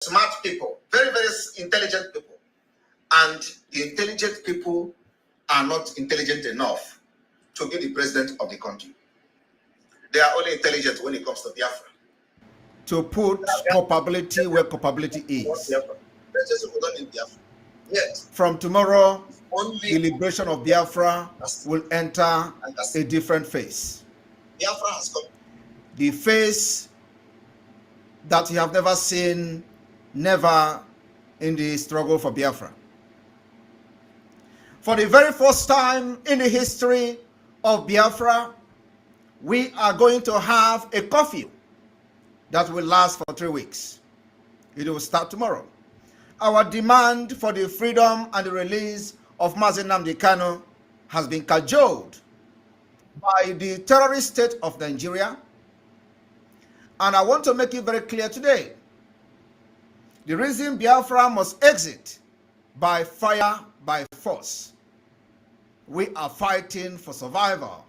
smart people, very, very intelligent people. And the intelligent people are not intelligent enough to be the president of the country. They are only intelligent when it comes to Biafra. To put culpability where culpability is. Yes. From tomorrow, the liberation of Biafra will enter a different phase. Biafra has come. The phase that you have never seen, never in the struggle for Biafra. For the very first time in the history of Biafra, we are going to have a curfew that will last for 3 weeks. It will start tomorrow. Our demand for the freedom and the release of Mazi Nnamdi Kanu has been cajoled by the terrorist state of Nigeria. And I want to make it very clear today. The reason Biafra must exit by fire, by force. We are fighting for survival.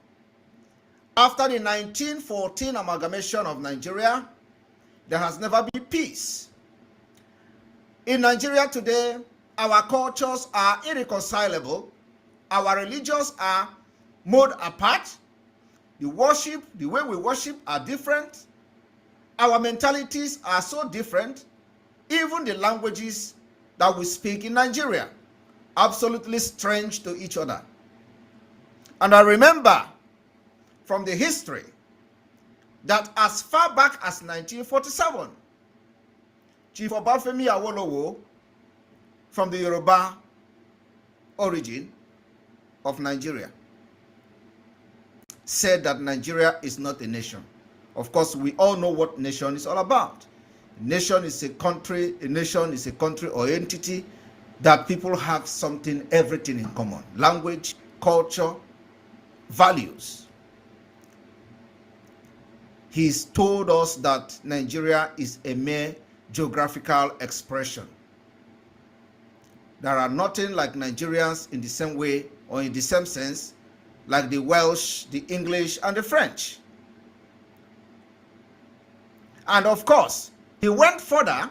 After the 1914 amalgamation of Nigeria, there has never been peace. In Nigeria today, our cultures are irreconcilable. Our religions are mowed apart. The way we worship are different. Our mentalities are so different. Even the languages that we speak in Nigeria, absolutely strange to each other. And I remember from the history that as far back as 1947, Chief Obafemi Awolowo, from the Yoruba origin of Nigeria, said that Nigeria is not a nation. Of course, we all know what nation is all about. A nation is a country or entity that people have something, everything in common. Language, culture, values. He's told us that Nigeria is a mere geographical expression. There are nothing like Nigerians in the same way or in the same sense like the Welsh, the English, and the French. And of course, he went further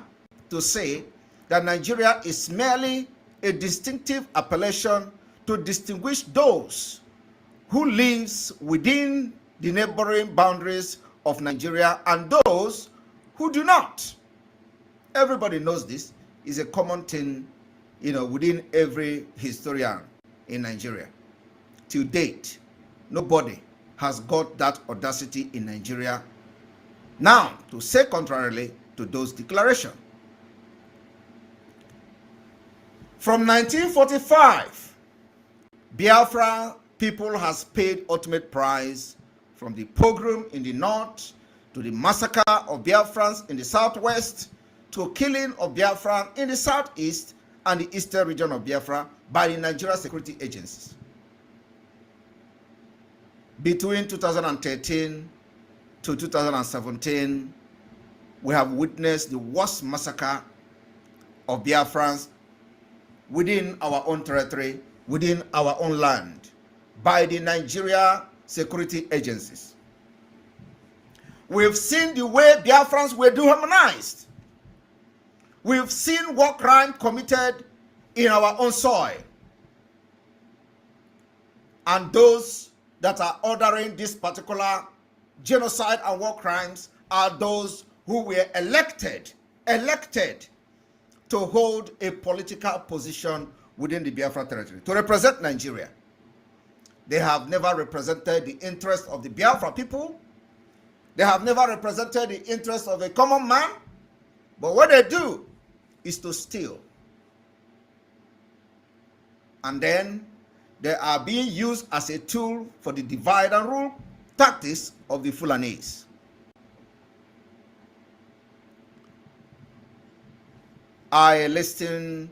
to say that Nigeria is merely a distinctive appellation to distinguish those who lives within the neighboring boundaries of Nigeria and those who do not. Everybody knows this is a common thing, within every historian in Nigeria. To date, nobody has got that audacity in Nigeria now to say contrarily to those declarations. From 1945, Biafra people has paid ultimate price, from the pogrom in the north to the massacre of Biafrans in the southwest to killing of Biafra in the southeast and the eastern region of Biafra by the Nigeria security agencies. Between 2013 to 2017, we have witnessed the worst massacre of Biafrans within our own territory, within our own land, by the Nigeria security agencies. We've seen the way Biafrans were dehumanized. We've seen war crime committed in our own soil. And those that are ordering this particular genocide and war crimes are those who were elected to hold a political position within the Biafra territory, to represent Nigeria. They have never represented the interest of the Biafra people. They have never represented the interest of a common man. But what they do is to steal. And then they are being used as a tool for the divide and rule tactics of the Fulanese. I listened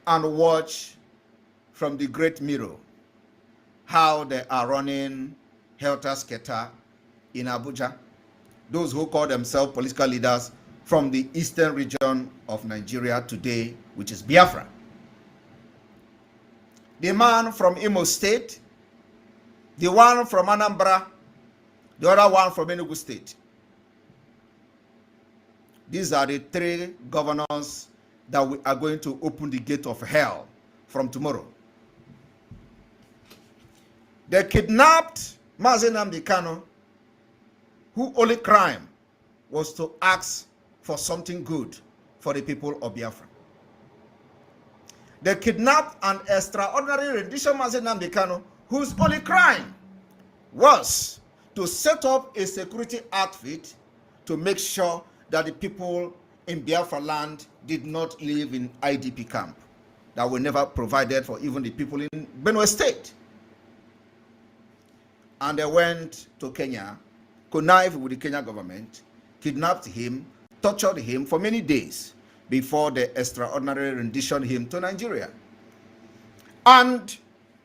and watched from the great mirror how they are running helter-skelter in Abuja. Those who call themselves political leaders from the eastern region of Nigeria today, which is Biafra. The man from Imo State, the one from Anambra, the other one from Enugu State. These are the 3 governors that we are going to open the gate of hell from tomorrow. They kidnapped Mazi Nnamdi Kanu, whose only crime was to ask for something good for the people of Biafra. They kidnapped an extraordinary rendition Mazi Nnamdi Kanu, whose only crime was to set up a security outfit to make sure that the people in Biafra land did not live in IDP camp that were never provided for even the people in Benue State. And they went to Kenya, connived with the Kenya government, kidnapped him, tortured him for many days before they extraordinary rendition him to Nigeria. And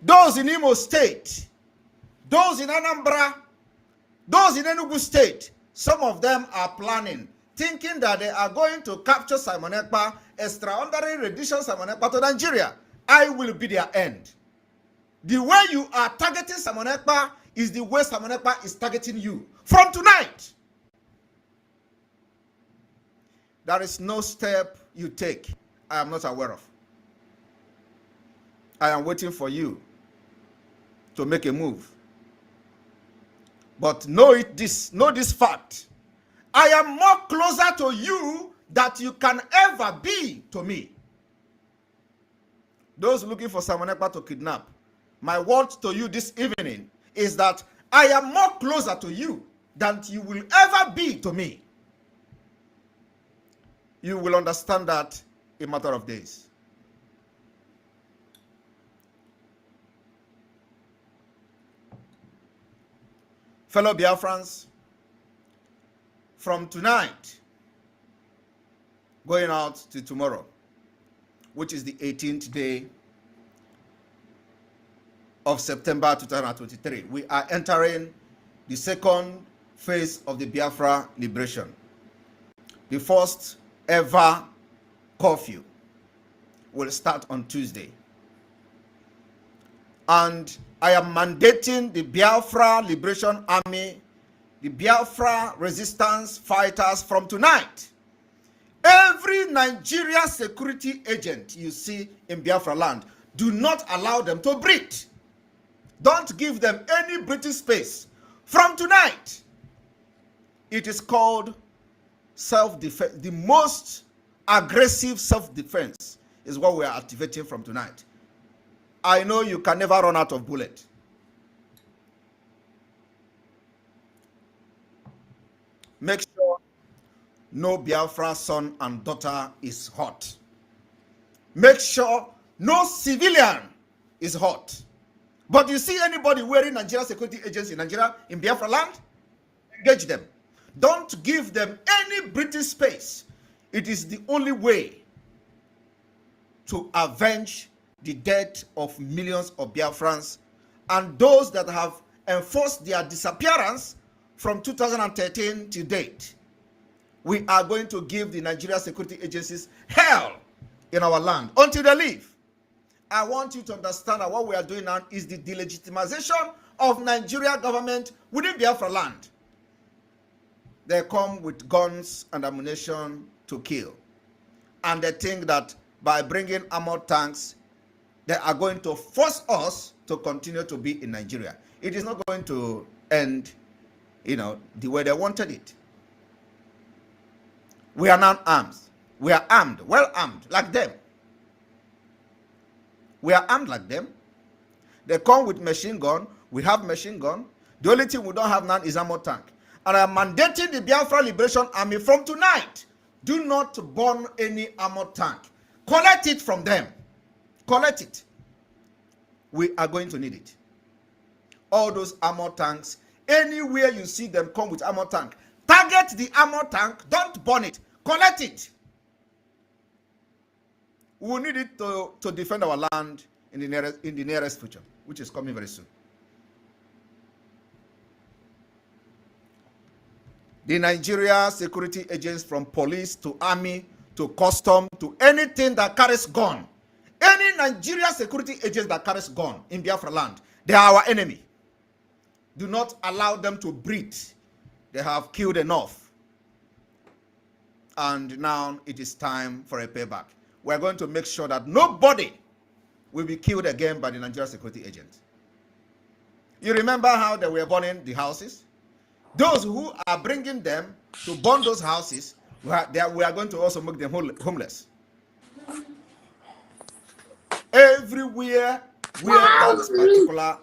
those in Imo State, those in Anambra, those in Enugu State, some of them are planning, thinking that they are going to capture Simon Ekpa, extraordinary rendition Simon Ekpa to Nigeria. I will be their end. The way you are targeting Simon Ekpa is the way Simon Ekpa is targeting you. From tonight, there is no step you take I am not aware of. I am waiting for you to make a move. But know this fact. I am more closer to you than you can ever be to me. Those looking for Simon Ekpa to kidnap, my word to you this evening is that I am more closer to you than you will ever be to me. You will understand that in a matter of days. Fellow Biafrans, from tonight going out to tomorrow, which is the 18th day of September 2023, we are entering the second phase of the Biafra liberation. The first ever curfew will start on Tuesday. And I am mandating the Biafra Liberation Army, the Biafra resistance fighters from tonight. Every Nigeria security agent you see in Biafra land, do not allow them to breathe. Don't give them any breathing space. From tonight, it is called self-defense. The most aggressive self-defense is what we are activating from tonight. I know you can never run out of bullet. Make sure no Biafra son and daughter is hurt. Make sure no civilian is hurt. But you see anybody wearing Nigeria security agents in Nigeria, in Biafra land, engage them. Don't give them any breathing space. It is the only way to avenge the death of millions of Biafrans and those that have enforced their disappearance from 2013 to date. We are going to give the Nigeria security agencies hell in our land until they leave. I want you to understand that what we are doing now is the delegitimization of Nigeria government within Biafra land. They come with guns and ammunition to kill. And they think that by bringing armored tanks, they are going to force us to continue to be in Nigeria. It is not going to end, the way they wanted it. We are not armed. We are armed, well armed, like them. We are armed like them. They come with machine gun. We have machine gun. The only thing we don't have now is armored tank. And I am mandating the Biafra Liberation Army from tonight. Do not burn any armored tank. Collect it from them. Collect it. We are going to need it. All those armored tanks, anywhere you see them come with armored tank, target the armored tank, don't burn it. Collect it. We will need it to defend our land in the nearest future, which is coming very soon. The Nigeria security agents, from police to army to custom to anything that carries gun, any Nigeria security agents that carries gun in Biafra land, they are our enemy. Do not allow them to breathe. They have killed enough. and now it is time for a payback. We're going to make sure that nobody will be killed again by the Nigerian security agent. You remember how they were burning the houses? Those who are bringing them to burn those houses, we are going to also make them homeless. Everywhere where that particular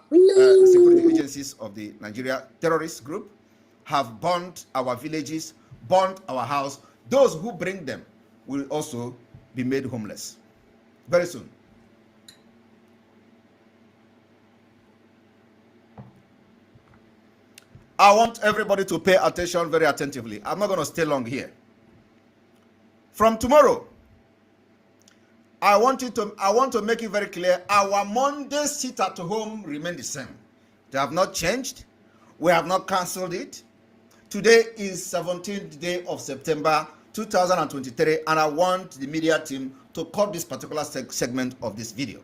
security agencies of the Nigeria terrorist group have burned our villages, burned our house, those who bring them will also be made homeless very soon. I want everybody to pay attention very attentively. I'm not going to stay long here. From tomorrow, I want to make it very clear, our Monday sit at home remain the same. They have not changed. We have not cancelled it. Today is 17th day of September 2023, and I want the media team to cut this particular segment of this video.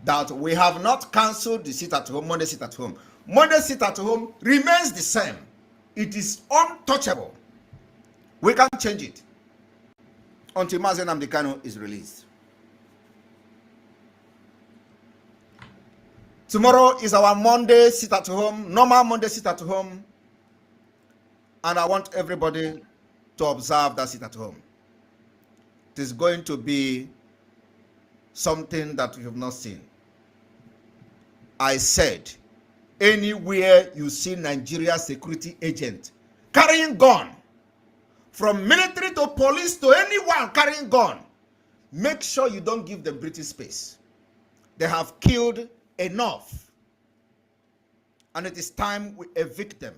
That we have not cancelled the sit at home, Monday sit at home. Monday sit at home remains the same. It is untouchable. We can't change it until Mazen Nnamdi Kanu is released. Tomorrow is our Monday sit at home, normal Monday sit at home, and I want everybody to observe that sit at home. It is going to be something that we have not seen. I said, anywhere you see Nigeria security agent carrying gun, from military to police to anyone carrying gun, make sure you don't give them breathing space. They have killed enough, and it is time we evict them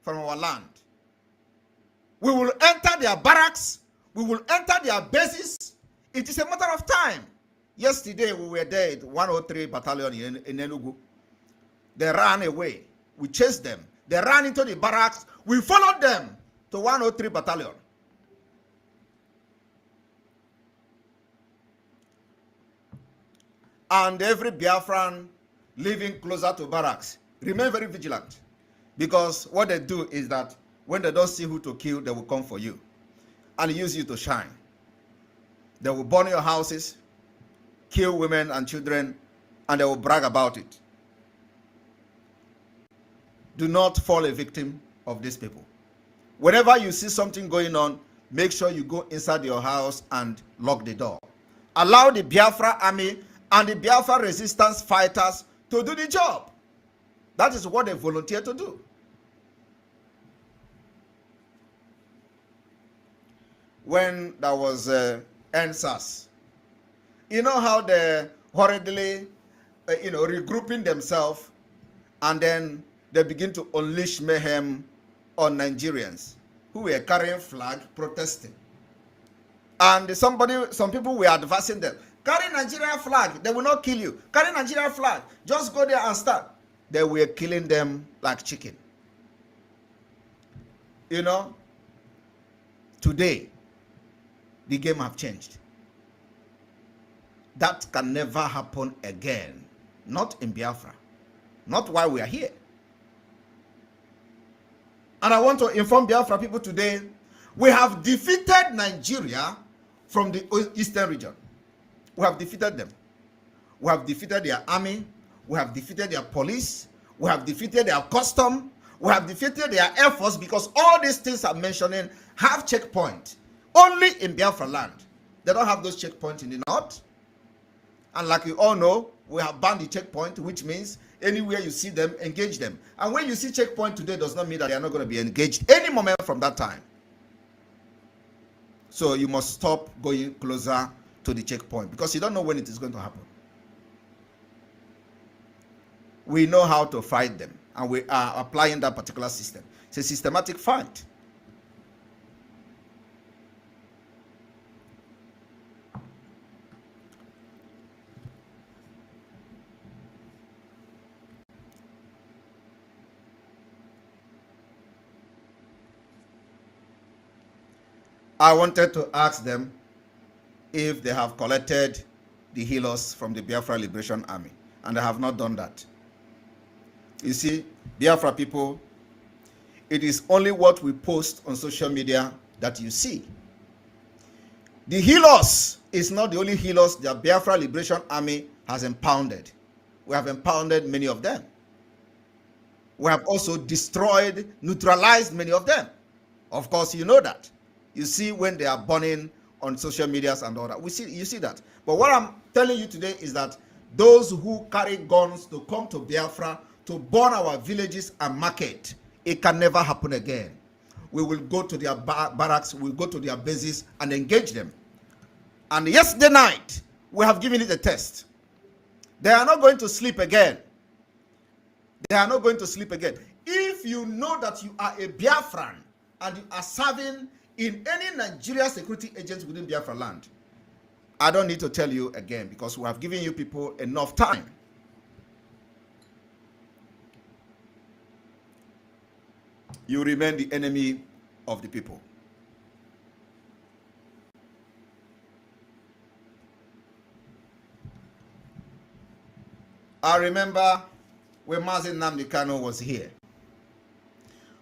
from our land. We will enter their barracks, we will enter their bases. It is a matter of time. Yesterday we were there at 103 battalion in Enugu. They ran away. We chased them. They ran into the barracks. We followed them to 103 battalion. And every Biafran living closer to barracks, remain very vigilant. Because what they do is that when they don't see who to kill, they will come for you and use you to shine. They will burn your houses, kill women and children, and they will brag about it. Do not fall a victim of these people. Whenever you see something going on, make sure you go inside your house and lock the door. Allow the Biafra army and the Biafra resistance fighters to do the job. That is what they volunteer to do. When there was NSAS, you know how they hurriedly, regrouping themselves, and then they begin to unleash mayhem on Nigerians who were carrying flag protesting. And some people were advising them, carry Nigerian flag, they will not kill you. Carry Nigerian flag, just go there and start. They were killing them like chicken. You know, today, the game have changed. That can never happen again. Not in Biafra. Not while we are here. And I want to inform Biafra people today, we have defeated Nigeria from the eastern region. We have defeated them. We have defeated their army. We have defeated their police. We have defeated their custom. We have defeated their air force, because all these things I'm mentioning have checkpoints. Only in Biafra land. They don't have those checkpoints in the north. And like you all know, we have banned the checkpoint, which means anywhere you see them, engage them. And when you see checkpoint today, does not mean that they are not going to be engaged any moment from that time. So you must stop going closer to the checkpoint, because you don't know when it is going to happen. We know how to fight them, and we are applying that particular system. It's a systematic fight. I wanted to ask them if they have collected the healers from the Biafra Liberation Army, and they have not done that. You see, Biafra people, it is only what we post on social media that you see. The healers is not the only healers the Biafra Liberation Army has impounded. We have impounded many of them. We have also destroyed, neutralized many of them. Of course, you know that. You see when they are burning on social medias and all that. You see that. But what I'm telling you today is that those who carry guns to come to Biafra to burn our villages and market, it can never happen again. We will go to their barracks, we'll go to their bases and engage them. And yesterday night, we have given it a test. They are not going to sleep again. They are not going to sleep again. If you know that you are a Biafran and you are serving in any Nigeria security agents within Biafra land, I don't need to tell you again because we have given you people enough time. You remain the enemy of the people. I remember when Mazi Nnamdi Kanu was here,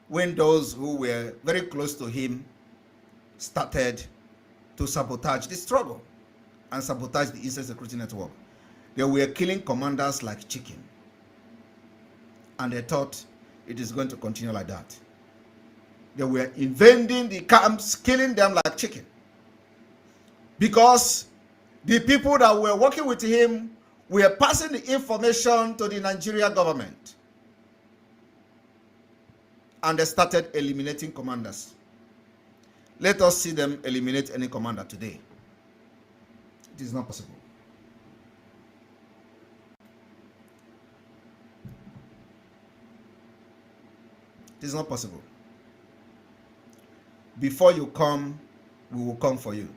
when those who were very close to him started to sabotage the struggle and sabotage the Eastern Security Network. They were killing commanders like chicken. And they thought it is going to continue like that. They were invading the camps, killing them like chicken. Because the people that were working with him were passing the information to the Nigeria government. And they started eliminating commanders. Let us see them eliminate any commander today. It is not possible. It is not possible. Before you come, we will come for you.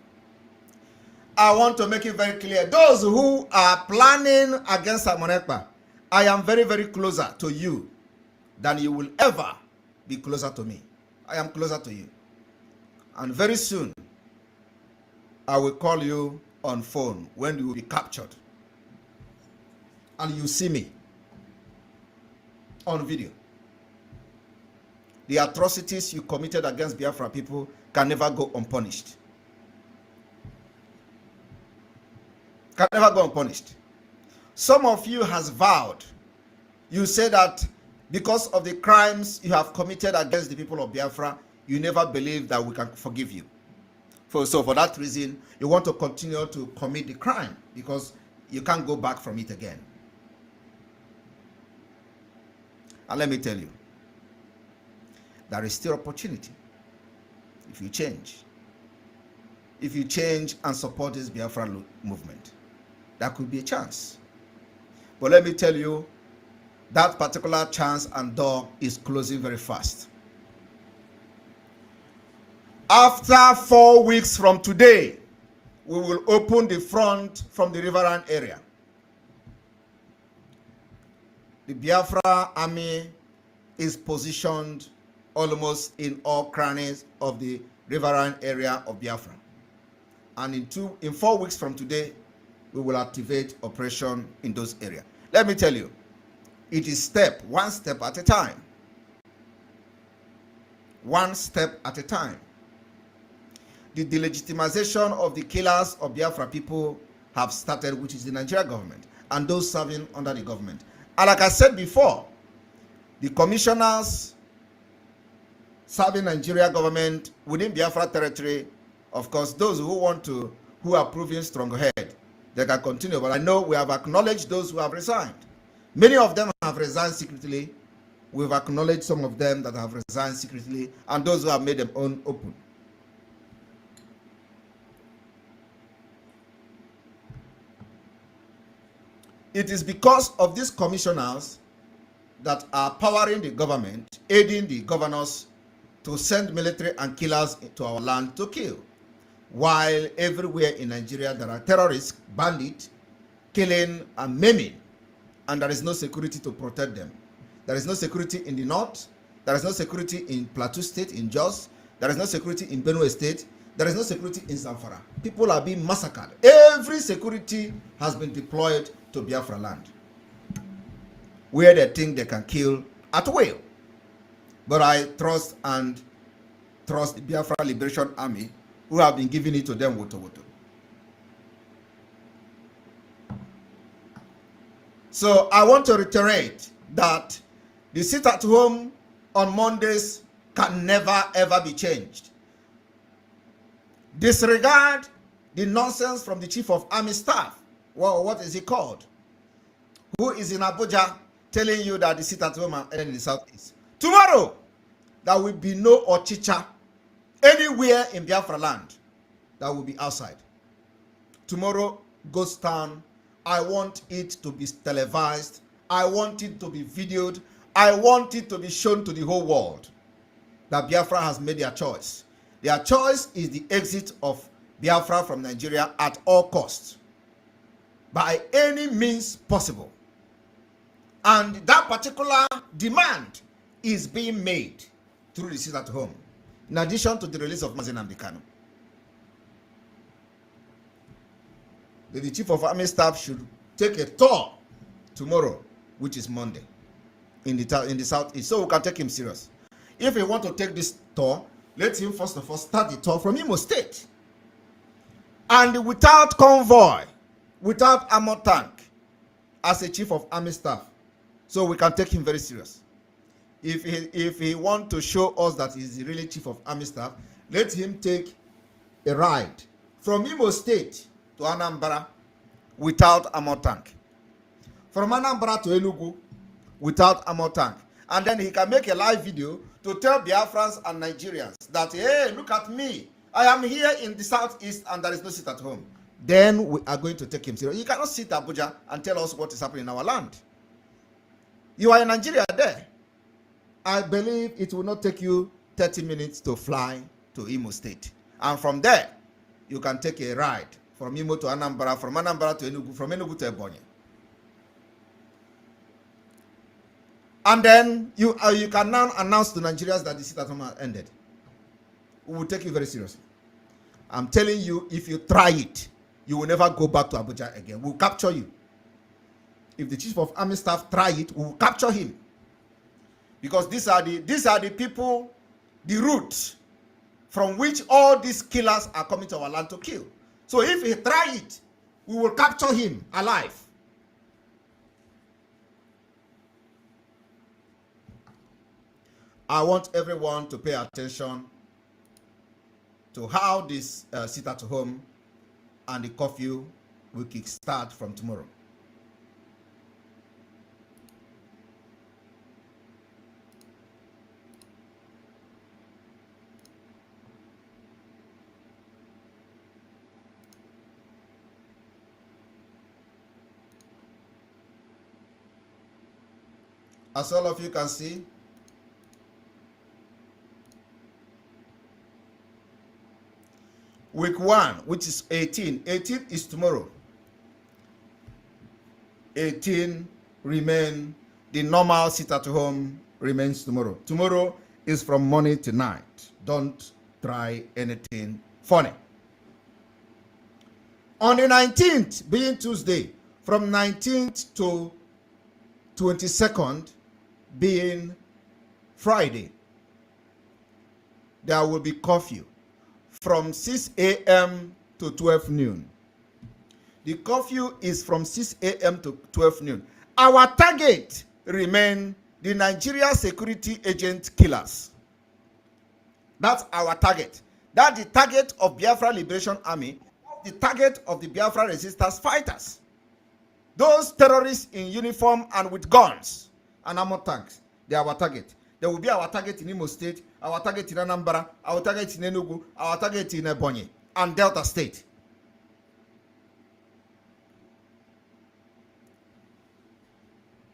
I want to make it very clear. Those who are planning against Amonekpa, I am very, very closer to you than you will ever be closer to me. I am closer to you. And very soon, I will call you on phone when you will be captured. And you see me on video. The atrocities you committed against Biafra people can never go unpunished. Can never go unpunished. Some of you has vowed. You say that because of the crimes you have committed against the people of Biafra, you never believe that we can forgive you. So for that reason, you want to continue to commit the crime because you can't go back from it again. And let me tell you, there is still opportunity if you change. If you change and support this Biafra movement, there could be a chance. But let me tell you, that particular chance and door is closing very fast. After 4 weeks from today, we will open the front from the Riverine area. The Biafra army is positioned almost in all crannies of the Riverine area of Biafra. And in 4 weeks from today, we will activate operation in those areas. Let me tell you, it is one step at a time. One step at a time. The delegitimization of the killers of Biafra people have started, which is the Nigeria government and those serving under the government. And like I said before, the commissioners serving Nigeria government within Biafra territory, of course, those who are proving strong-headed, they can continue. But I know we have acknowledged those who have resigned. Many of them have resigned secretly. We've acknowledged some of them that have resigned secretly, and those who have made them open. It is because of these commissioners that are powering the government, aiding the governors to send military and killers to our land to kill. While everywhere in Nigeria there are terrorists, bandits, killing and maiming, and there is no security to protect them. There is no security in the north. There is no security in Plateau State, in Jos. There is no security in Benue State. There is no security in Zamfara. People are being massacred. Every security has been deployed to Biafra land, where they think they can kill at will. But I trust the Biafra Liberation Army who have been giving it to them woto. So I want to reiterate that the sit at home on Mondays can never ever be changed. Disregard the nonsense from the Chief of Army Staff. Well, what is he called? Who is in Abuja telling you that the sit at home and in the Southeast. Tomorrow, there will be no Ochicha anywhere in Biafra land. That will be outside. Tomorrow, Ghost Town, I want it to be televised. I want it to be videoed. I want it to be shown to the whole world that Biafra has made their choice. Their choice is the exit of Biafra from Nigeria at all costs, by any means possible. And that particular demand is being made through the sit at home, in addition to the release of Mazen Ambikano. The Chief of Army Staff should take a tour tomorrow, which is Monday, in the Southeast, so we can take him serious. If he want to take this tour, let him first of all start the tour from Imo State. And without convoy, without armor tank, as a Chief of Army Staff, so we can take him very serious. If he want to show us that he's really Chief of Army Staff, let him take a ride from Imo State to Anambra without armor tank. From Anambra to Enugu without armor tank. And then he can make a live video to tell Biafrans and Nigerians that, hey, look at me. I am here in the Southeast and there is no sit at home. Then we are going to take him serious. You cannot sit Abuja and tell us what is happening in our land. You are in Nigeria there. I believe it will not take you 30 minutes to fly to Imo State. And from there, you can take a ride from Imo to Anambra, from Anambra to Enugu, from Enugu to Ebonyi. And then you can now announce to Nigerians that the sit at home has ended. We will take you very seriously. I'm telling you, if you try it, you will never go back to Abuja again. We'll capture you. If the Chief of Army Staff try it, we will capture him. Because these are the people, the root from which all these killers are coming to our land to kill. So if he try it, we will capture him alive. I want everyone to pay attention to how this sit at home and the curfew will kickstart from tomorrow. As all of you can see, week 1, which is 18 is tomorrow. 18 remain, the normal sit at home remains tomorrow. Tomorrow is from morning to night. Don't try anything funny. On the 19th, being Tuesday, from 19th to 22nd, being Friday, there will be curfew from 6 a.m. to 12 noon. The curfew is from 6 a.m. to 12 noon. Our target remain the Nigeria security agent killers. That's our target. That's the target of Biafra Liberation Army, the target of the Biafra resistance fighters. Those terrorists in uniform and with guns and armor tanks, they are our target. They will be our target in Imo State, our target in Anambra, our target in Enugu, our target in Ebonyi and Delta State.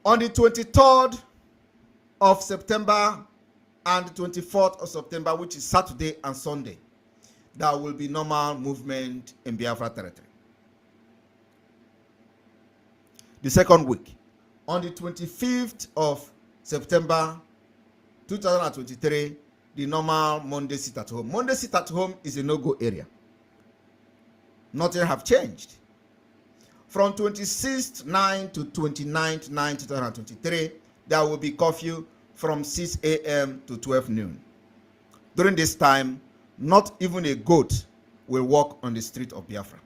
On the 23rd of September and the 24th of September, which is Saturday and Sunday, there will be normal movement in Biafra territory. The second week, on the 25th of September 2023, the normal Monday sit at home. Monday sit at home is a no-go area. Nothing have changed. From 26th 9 to 29th 9 2023, there will be curfew from 6 a.m. to 12 noon. During this time, not even a goat will walk on the street of Biafra.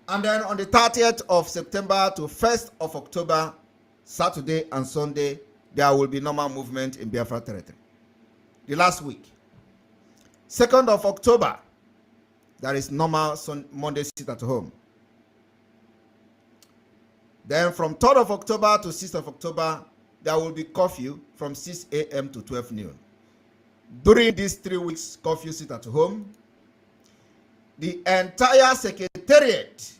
And then on the 30th of September to 1st of October, Saturday and Sunday, there will be normal movement in Biafra territory. The last week. 2nd of October, there is normal Monday sit at home. Then from 3rd of October to 6th of October, there will be curfew from 6 a.m. to 12 noon. During these 3 weeks curfew sit at home, the entire secretariat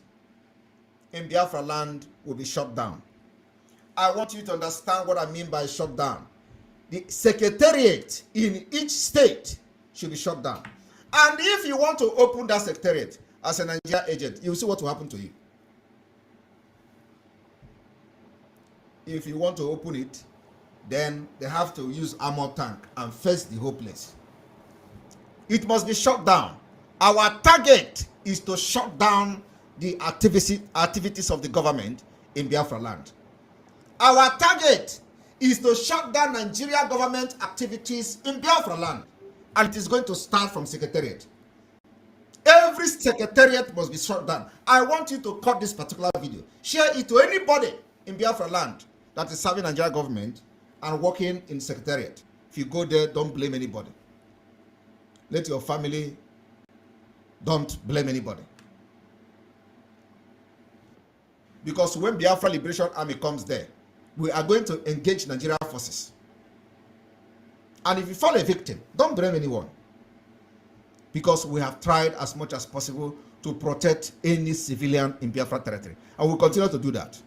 in Biafra land will be shut down. I want you to understand what I mean by shut down. The secretariat in each state should be shut down. And if you want to open that secretariat as a Nigerian agent, you'll see what will happen to you. If you want to open it, then they have to use armor tank and face the whole place. It must be shut down. Our target is to shut down the activities of the government in Biafra land. Our target is to shut down Nigeria government activities in Biafra land. And it is going to start from secretariat. Every secretariat must be shut down. I want you to cut this particular video. Share it to anybody in Biafra land that is serving Nigeria government and working in secretariat. If you go there, don't blame anybody. Let your family, don't blame anybody. Because when Biafra Liberation Army comes there, we are going to engage Nigeria forces. And if you fall a victim, don't blame anyone. Because we have tried as much as possible to protect any civilian in Biafra territory. And we'll continue to do that.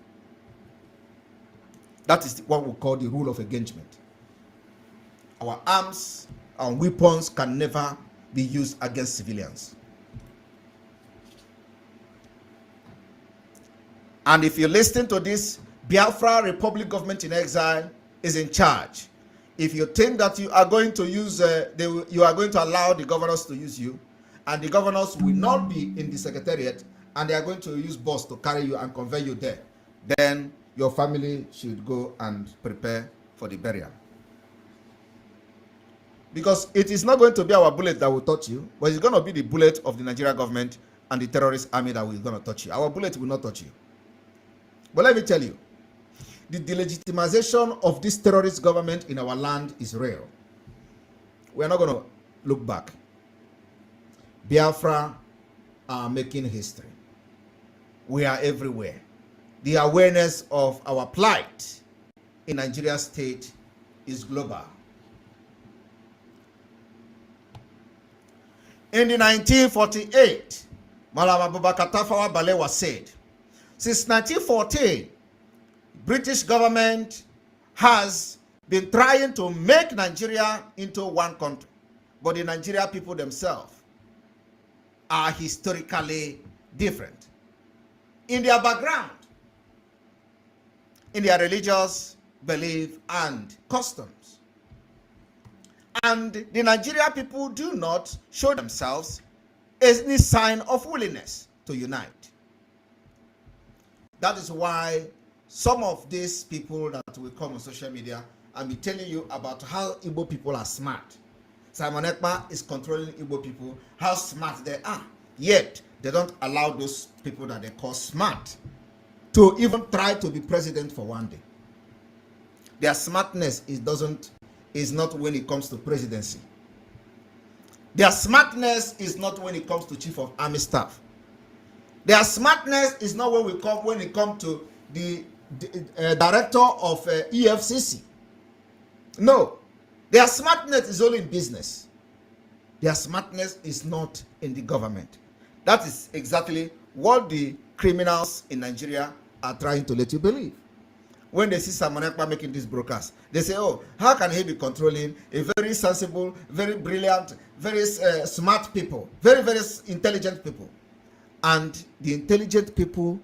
That is what we call the rule of engagement. Our arms and weapons can never be used against civilians. And if you listen to this, Biafra Republic government in exile is in charge. If you think that you are going to use, you are going to allow the governors to use you, and the governors will not be in the secretariat, and they are going to use bus to carry you and convey you there, then your family should go and prepare for the burial. Because it is not going to be our bullet that will touch you, but it's going to be the bullet of the Nigeria government and the terrorist army that will going to touch you. Our bullet will not touch you. But let me tell you, the delegitimization of this terrorist government in our land is real. We are not going to look back. Biafra are making history. We are everywhere. The awareness of our plight in Nigeria state is global. In the 1948, Malam Abubakar Tafawa Balewa said, since 1914, British government has been trying to make Nigeria into one country, but the Nigeria people themselves are historically different in their background, in their religious belief and customs. And the Nigeria people do not show themselves any sign of willingness to unite. That is why some of these people that will come on social media and be telling you about how Igbo people are smart. Simon Ekpa is controlling Igbo people, how smart they are. Yet, they don't allow those people that they call smart to even try to be president for one day. Their smartness is not when it comes to presidency. Their smartness is not when it comes to chief of army staff. Their smartness is not when it comes to the director of EFCC. No, their smartness is only in business. Their smartness is not in the government. That is exactly what the criminals in Nigeria are trying to let you believe. When they see Simon Ekpa making this broadcast, they say, oh, how can he be controlling a very sensible, very brilliant, very smart people, very, very intelligent people? And the intelligent people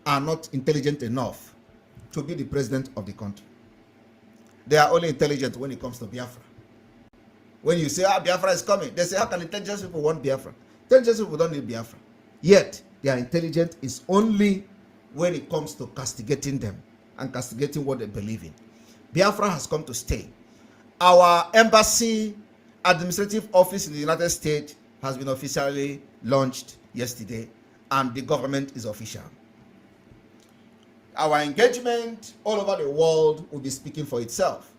are not intelligent enough to be the president of the country. They are only intelligent when it comes to Biafra. When you say, Biafra is coming, they say, how can intelligent people want Biafra? Intelligent people don't need Biafra. Yet, their intelligence is only when it comes to castigating them and castigating what they believe in. Biafra has come to stay. Our embassy administrative office in the United States has been officially launched yesterday, and the government is official. Our engagement all over the world will be speaking for itself.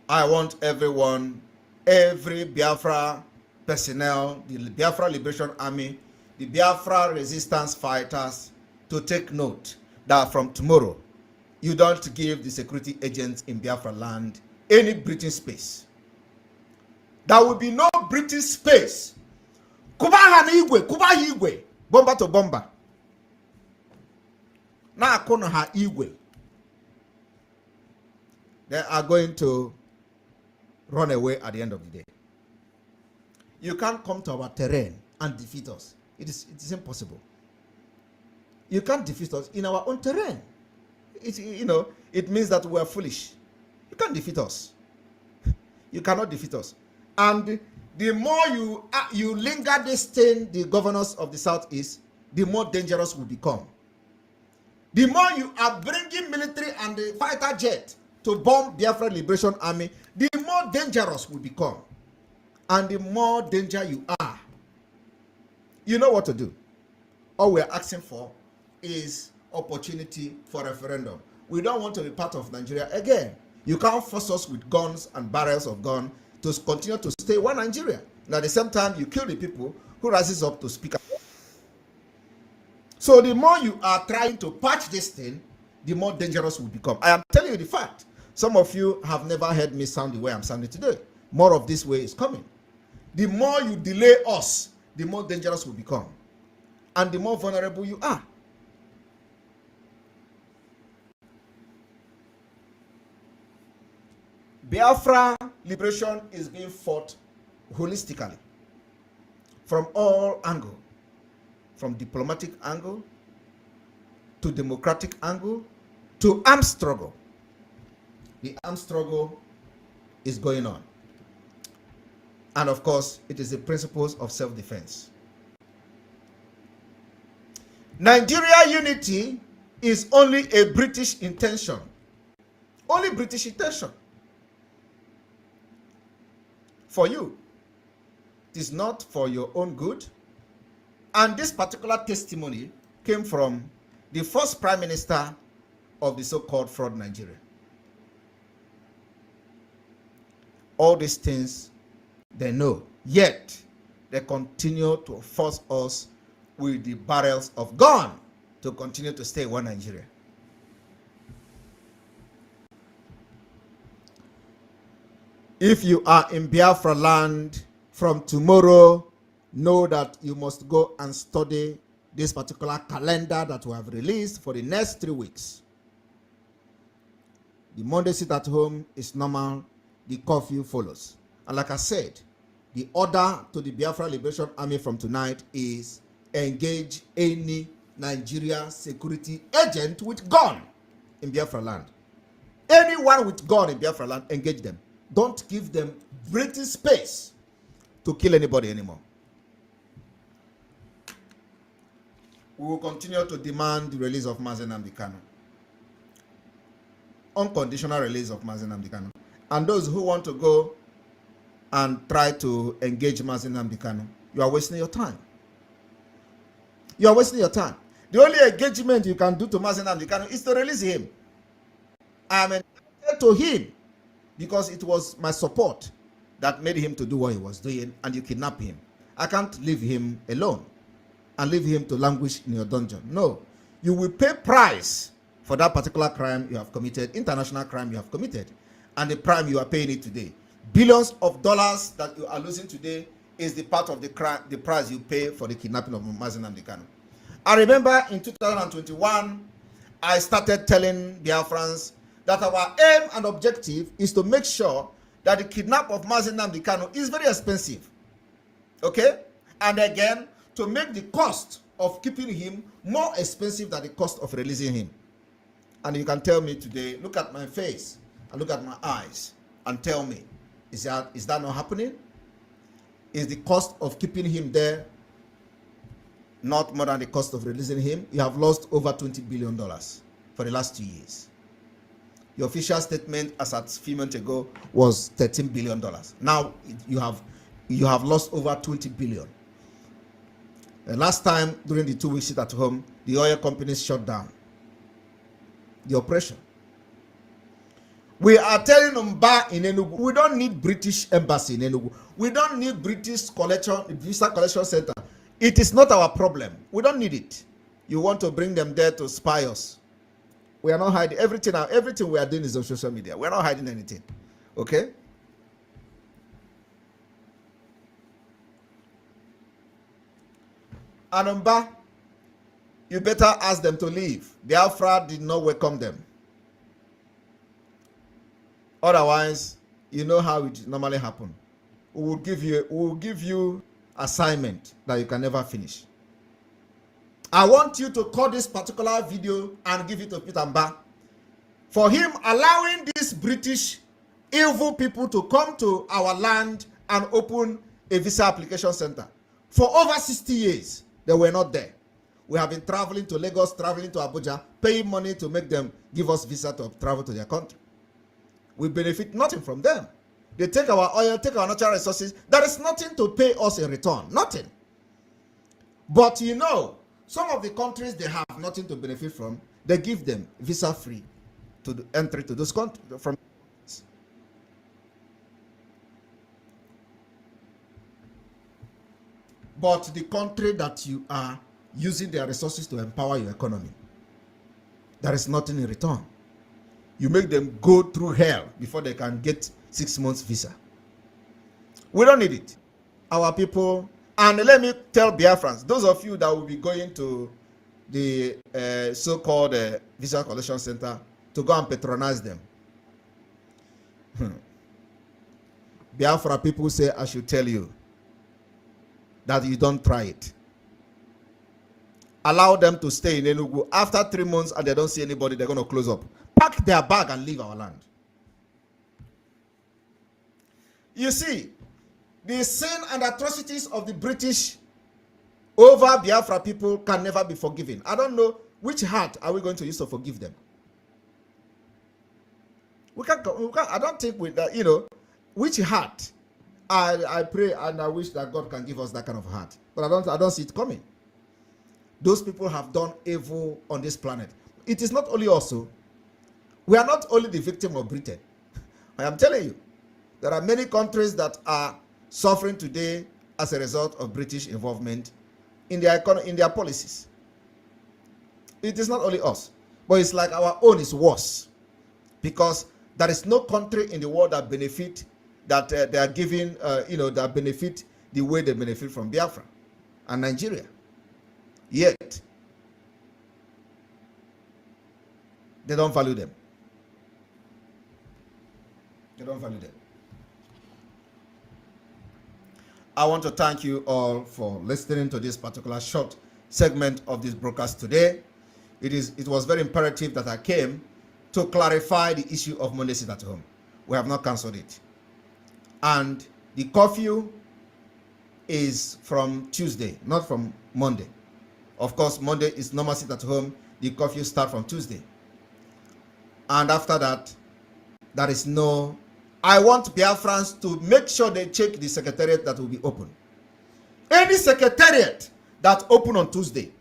I want everyone, every Biafra personnel, the Biafra Liberation Army, the Biafra resistance fighters, to take note that from tomorrow, you don't give the security agents in Biafra land any breathing space. There will be no breathing space. Kubaha na igwe, kubaha igwe, bomba to bomba. Na akono ha igwe. They are going to run away at the end of the day. You can't come to our terrain and defeat us. It is impossible. You can't defeat us in our own terrain. It means that we are foolish. You can't defeat us. You cannot defeat us. And the more you linger this thing, the governors of the Southeast, the more dangerous will become. The more you are bringing military and the fighter jet to bomb Biafra Liberation Army, the more dangerous will become. And the more danger you are, you know what to do. All we're asking for is opportunity for referendum. We don't want to be part of Nigeria again. You can't force us with guns and barrels of gun to continue to stay one Nigeria. And at the same time, you kill the people who rises up to speak up. So the more you are trying to patch this thing, the more dangerous will become. I am telling you the fact. Some of you have never heard me sound the way I'm sounding today. More of this way is coming. The more you delay us, the more dangerous will become. And the more vulnerable you are. Biafra liberation is being fought holistically. From all angles. From diplomatic angle, to democratic angle, to armed struggle. The armed struggle is going on. And of course, it is the principles of self-defense. Nigeria unity is only a British intention. Only British intention. For you. It is not for your own good. And this particular testimony came from the first prime minister of the so-called fraud Nigeria. All these things they know, yet they continue to force us with the barrels of gun to continue to stay one Nigeria. If you are in Biafra land from tomorrow, know that you must go and study this particular calendar that we have released for the next 3 weeks. The Monday sit at home is normal, the curfew follows. And like I said, the order to the Biafra Liberation Army from tonight is engage any Nigeria security agent with gun in Biafra land. Anyone with gun in Biafra land, engage them. Don't give them breathing space to kill anybody anymore. We will continue to demand the release of Mazi Nnamdi Kanu. Unconditional release of Mazi Nnamdi Kanu. And those who want to go and try to engage Mazi Nnamdi Kanu, you are wasting your time. You are wasting your time. The only engagement you can do to Mazi Nnamdi Kanu is to release him. I am entitled to him because it was my support that made him to do what he was doing, and you kidnap him. I can't leave him alone and leave him to languish in your dungeon. No, you will pay price for that particular crime you have committed, international crime you have committed, and the crime you are paying it today. Billions of dollars that you are losing today is the part of the crime, the price you pay for the kidnapping of Mazi Nnamdi Kanu. I remember in 2021, I started telling Biafrans that our aim and objective is to make sure that the kidnap of Mazi Nnamdi Kanu is very expensive. Okay? And again, to make the cost of keeping him more expensive than the cost of releasing him. And you can tell me today, look at my face and look at my eyes and tell me, is that not happening? Is the cost of keeping him there not more than the cost of releasing him? You have lost over $20 billion for the last 2 years. Your official statement as at a few months ago was $13 billion. Now you have lost over 20 billion. Last time during the 2 weeks sit at home, the oil companies shut down the operation. We are telling Mba in Enugu, we don't need British embassy in Enugu. We don't need British visa collection center. It is not our problem. We don't need it. You want to bring them there to spy us. We are not hiding everything. Everything we are doing is on social media. We are not hiding anything. Okay? And Mba, you better ask them to leave. Biafra did not welcome them. Otherwise, you know how it normally happens. We will give you assignment that you can never finish. I want you to cut this particular video and give it to Peter Mba for him allowing these British evil people to come to our land and open a visa application center. For over 60 years, they were not there. We have been traveling to Lagos, traveling to Abuja, paying money to make them give us visa to travel to their country. We benefit nothing from them. They take our oil, take our natural resources. There is nothing to pay us in return. Nothing. But you know, some of the countries they have nothing to benefit from, they give them visa free to the entry to those countries. But the country that you are using their resources to empower your economy, there is nothing in return. You make them go through hell before they can get 6 months visa. We don't need it. Our people, and let me tell Biafrans, those of you that will be going to the so-called visa collection center to go and patronize them. Biafra people say I should tell you that you don't try it. Allow them to stay in Enugu. After 3 months and they don't see anybody, they're going to close up. Pack their bag and leave our land. You see, the sin and atrocities of the British over Biafra people can never be forgiven. I don't know which heart are we going to use to forgive them. We can't I don't think with that, you know, which heart. I pray and I wish that God can give us that kind of heart. But I don't see it coming. Those people have done evil on this planet. It is not only us. We are not only the victim of Britain. I am telling you, there are many countries that are suffering today as a result of British involvement in their economy, in their policies. It is not only us, but it's like our own is worse, because there is no country in the world that benefit that they are giving, that benefit the way they benefit from Biafra and Nigeria. Yet they don't value them. They don't value them. I want to thank you all for listening to this particular short segment of this broadcast today. It was very imperative that I came to clarify the issue of Monday sit at home. We have not cancelled it. And the curfew is from Tuesday, not from Monday. Of course, Monday is normal sit at home. The curfew starts from Tuesday. And after that, there is no... I want Biafrans to make sure they check the secretariat that will be open. Any secretariat that open on Tuesday,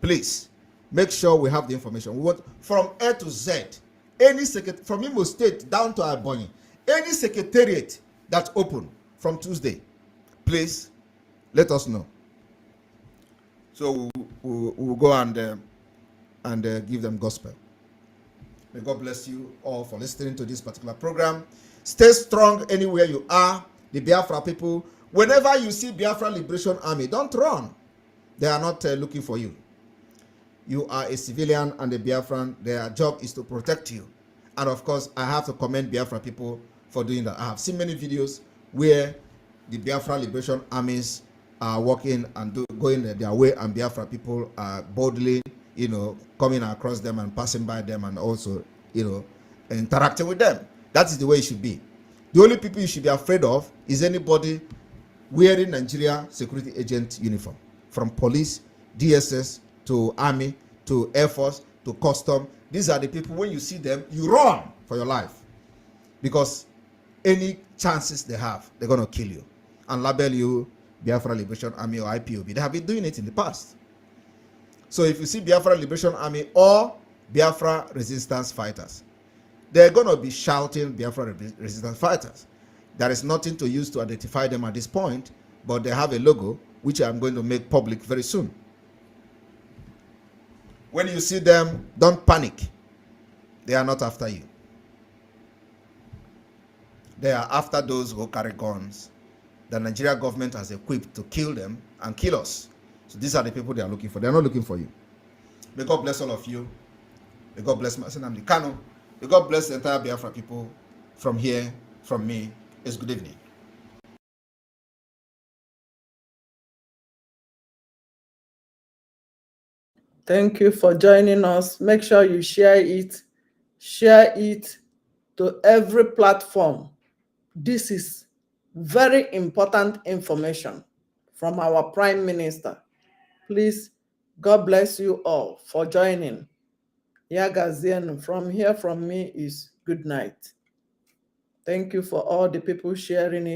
please make sure we have the information. We want from A to Z, any from Imo State down to Ebonyi, any secretariat that open from Tuesday, please let us know. So we'll go and give them gospel. May God bless you all for listening to this particular program. Stay strong anywhere you are. The Biafra people, whenever you see Biafra Liberation Army, don't run. They are not looking for you. You are a civilian and a Biafran. Their job is to protect you. And of course, I have to commend Biafra people for doing that. I have seen many videos where the Biafra Liberation Armies are walking and going their way, and Biafra people are boldly, coming across them and passing by them, and also, interacting with them. That is the way it should be. The only people you should be afraid of is anybody wearing Nigeria security agent uniform, from police, DSS, to army, to Air Force, to custom. These are the people, when you see them, you run from for your life, because any chances they have, they're going to kill you and label you Biafra Liberation Army or IPOB. They have been doing it in the past. So if you see Biafra Liberation Army or Biafra Resistance Fighters, they're going to be shouting Biafra Resistance Fighters. There is nothing to use to identify them at this point, but they have a logo, which I'm going to make public very soon. When you see them, don't panic. They are not after you. They are after those who carry guns. The Nigerian government has equipped to kill them and kill us. So these are the people they are looking for. They are not looking for you. May God bless all of you. May God bless Nnamdi Kanu. May God bless the entire Biafra people. From here, from me, is good evening. Thank you for joining us. Make sure you share it to every platform. This is very important information from our Prime Minister. Please, God bless you all for joining. Yagazian, from here from me is good night. Thank you for all the people sharing it.